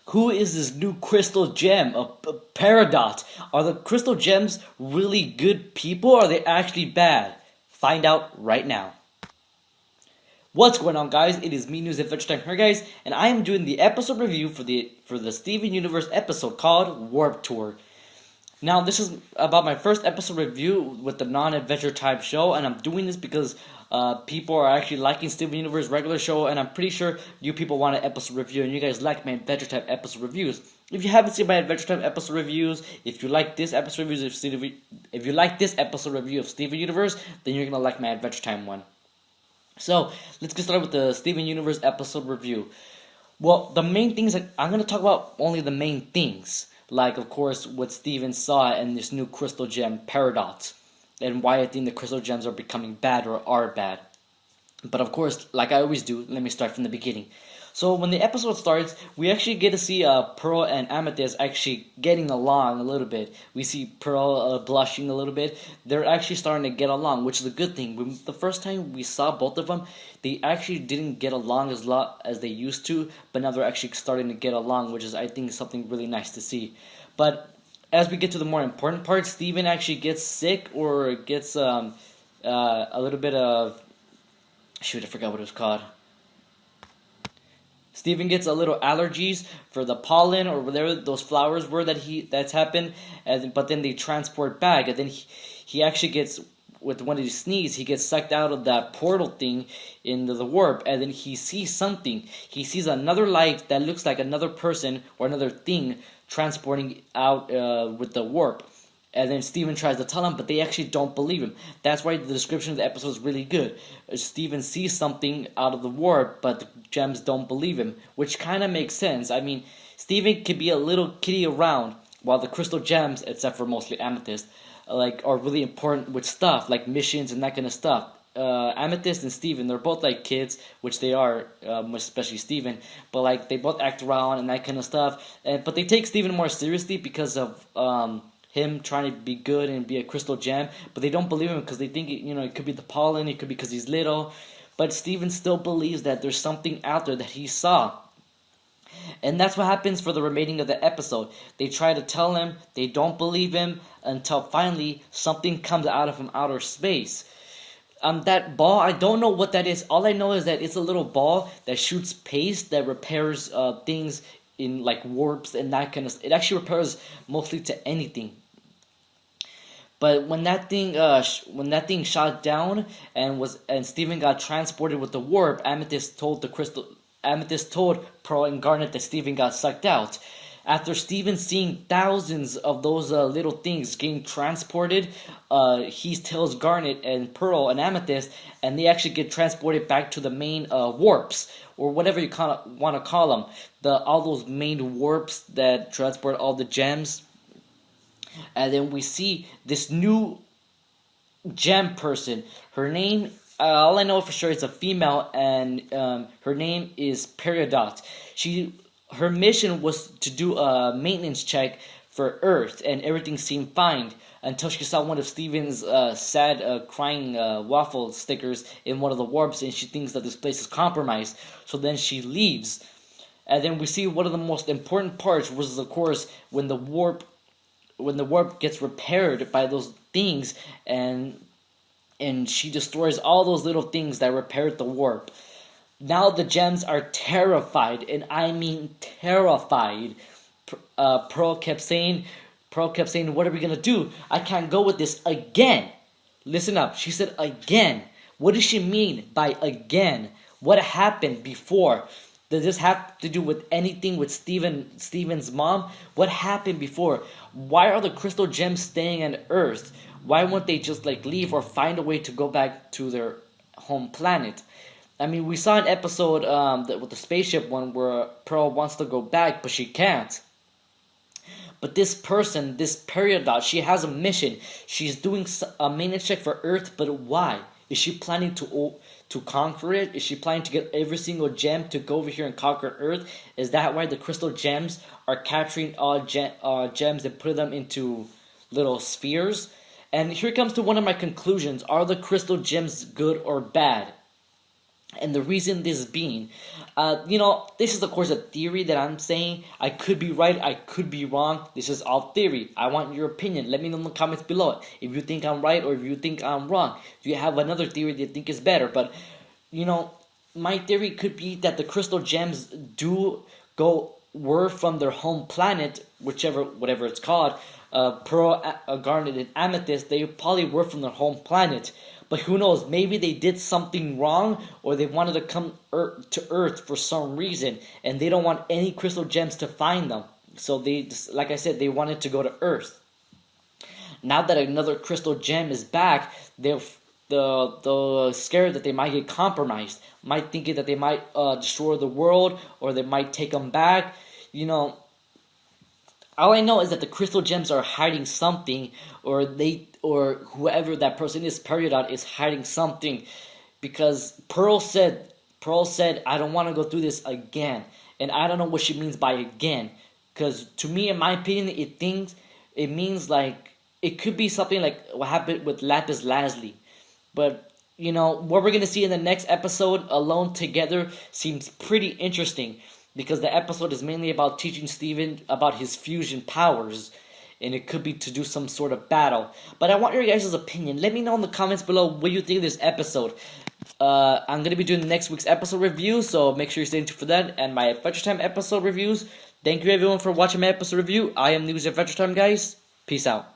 Who is this new crystal gem? A Peridot. Are the crystal gems really good people or are they actually bad? Find out right now. What's going on, guys? It is me, News Adventure Time here, guys, and I am doing the episode review for the Steven Universe episode called Warp Tour. Now, this is about my first episode review with the non-adventure type show, and I'm doing this because people are actually liking Steven Universe regular show, and I'm pretty sure you people want an episode review, and you guys like my adventure type episode reviews. If you haven't seen my adventure type episode reviews, if you like this episode reviews if you like this episode review of Steven Universe, then you're gonna like my adventure time one. So let's get started with the Steven Universe episode review. Well, the main things I'm gonna talk about only the main things. Like, of course, what Steven saw in this new crystal gem, Peridot, and why I think the crystal gems are becoming bad or are bad. But of course, like I always do, let me start from the beginning. So when the episode starts, we actually get to see Pearl and Amethyst actually getting along a little bit. We see Pearl blushing a little bit. They're actually starting to get along, which is a good thing. The first time we saw both of them, they actually didn't get along as they used to, but now they're actually starting to get along, which is, I think, something really nice to see. But as we get to the more important part, Steven actually gets sick or gets a little bit of... Shoot, I forgot what it was called. Steven gets a little allergies for the pollen or whatever those flowers were that's happened, but then they transport back, and then he actually gets, with one of his sneeze, he gets sucked out of that portal thing into the warp, and then he sees something. He sees another light that looks like another person or another thing transporting out with the warp. And then Steven tries to tell him, but they actually don't believe him. That's why the description of the episode is really good. Steven sees something out of the warp, but the gems don't believe him, which kind of makes sense. I mean, Steven could be a little kitty around, while the crystal gems, except for mostly Amethyst, are really important with stuff, like missions and that kind of stuff. Amethyst and Steven, they're both like kids, which they are, especially Steven, but like they both act around and that kind of stuff. But they take Steven more seriously because of him trying to be good and be a crystal gem, but they don't believe him because they think it could be the pollen, it could be because he's little, but Steven still believes that there's something out there that he saw. And that's what happens for the remaining of the episode. They try to tell him, they don't believe him, until finally something comes out of outer space. That ball, I don't know what that is. All I know is that it's a little ball that shoots paste that repairs things in like warps and that kind of. It actually repairs mostly to anything. But when that thing shot down and Steven got transported with the warp, Amethyst told Pearl and Garnet that Steven got sucked out. After Steven seeing thousands of those little things getting transported, he tells Garnet and Pearl and Amethyst, and they actually get transported back to the main warps, or whatever you want to call them. All those main warps that transport all the gems. And then we see this new gem person. Her name, all I know for sure, is a female, and her name is Peridot. Her mission was to do a maintenance check for Earth, and everything seemed fine until she saw one of Steven's sad crying waffle stickers in one of the warps, and she thinks that this place is compromised. So then she leaves. And then we see one of the most important parts was, of course, when the warp gets repaired by those things, and she destroys all those little things that repaired the warp. Now the gems are terrified, and I mean terrified. Pearl kept saying, what are we gonna do? I can't go with this again. Listen up, she said again. What does she mean by again? What happened before? Does this have to do with anything with Steven's mom? What happened before? Why are the crystal gems staying on Earth? Why won't they just leave or find a way to go back to their home planet? I mean, we saw an episode with the spaceship one where Pearl wants to go back, but she can't. But this person, this Peridot, she has a mission. She's doing a maintenance check for Earth, but why? Is she planning to conquer it? Is she planning to get every single gem to go over here and conquer Earth? Is that why the crystal gems are capturing all gems and putting them into little spheres? And here comes to one of my conclusions. Are the crystal gems good or bad? And the reason this being, this is of course a theory that I'm saying. I could be right, I could be wrong. This is all theory. I want your opinion. Let me know in the comments below if you think I'm right or if you think I'm wrong. Do you have another theory that you think is better? But, my theory could be that the crystal gems were from their home planet, whatever it's called, pearl, garnet, and amethyst. They probably were from their home planet. But who knows? Maybe they did something wrong, or they wanted to come to Earth for some reason, and they don't want any crystal gems to find them. So they, like I said, they wanted to go to Earth. Now that another crystal gem is back, they're scared that they might get compromised, might think that they might destroy the world, or they might take them back. All I know is that the crystal gems are hiding something, or whoever that person is, Peridot, is hiding something, because Pearl said, I don't want to go through this again, and I don't know what she means by again, because to me, in my opinion, it means like it could be something like what happened with Lapis Lazuli, but what we're gonna see in the next episode, Alone Together, seems pretty interesting. Because the episode is mainly about teaching Steven about his fusion powers. And it could be to do some sort of battle. But I want your guys' opinion. Let me know in the comments below what you think of this episode. I'm going to be doing next week's episode review. So make sure you stay tuned for that. And my Adventure Time episode reviews. Thank you everyone for watching my episode review. I am News Adventure Time, guys. Peace out.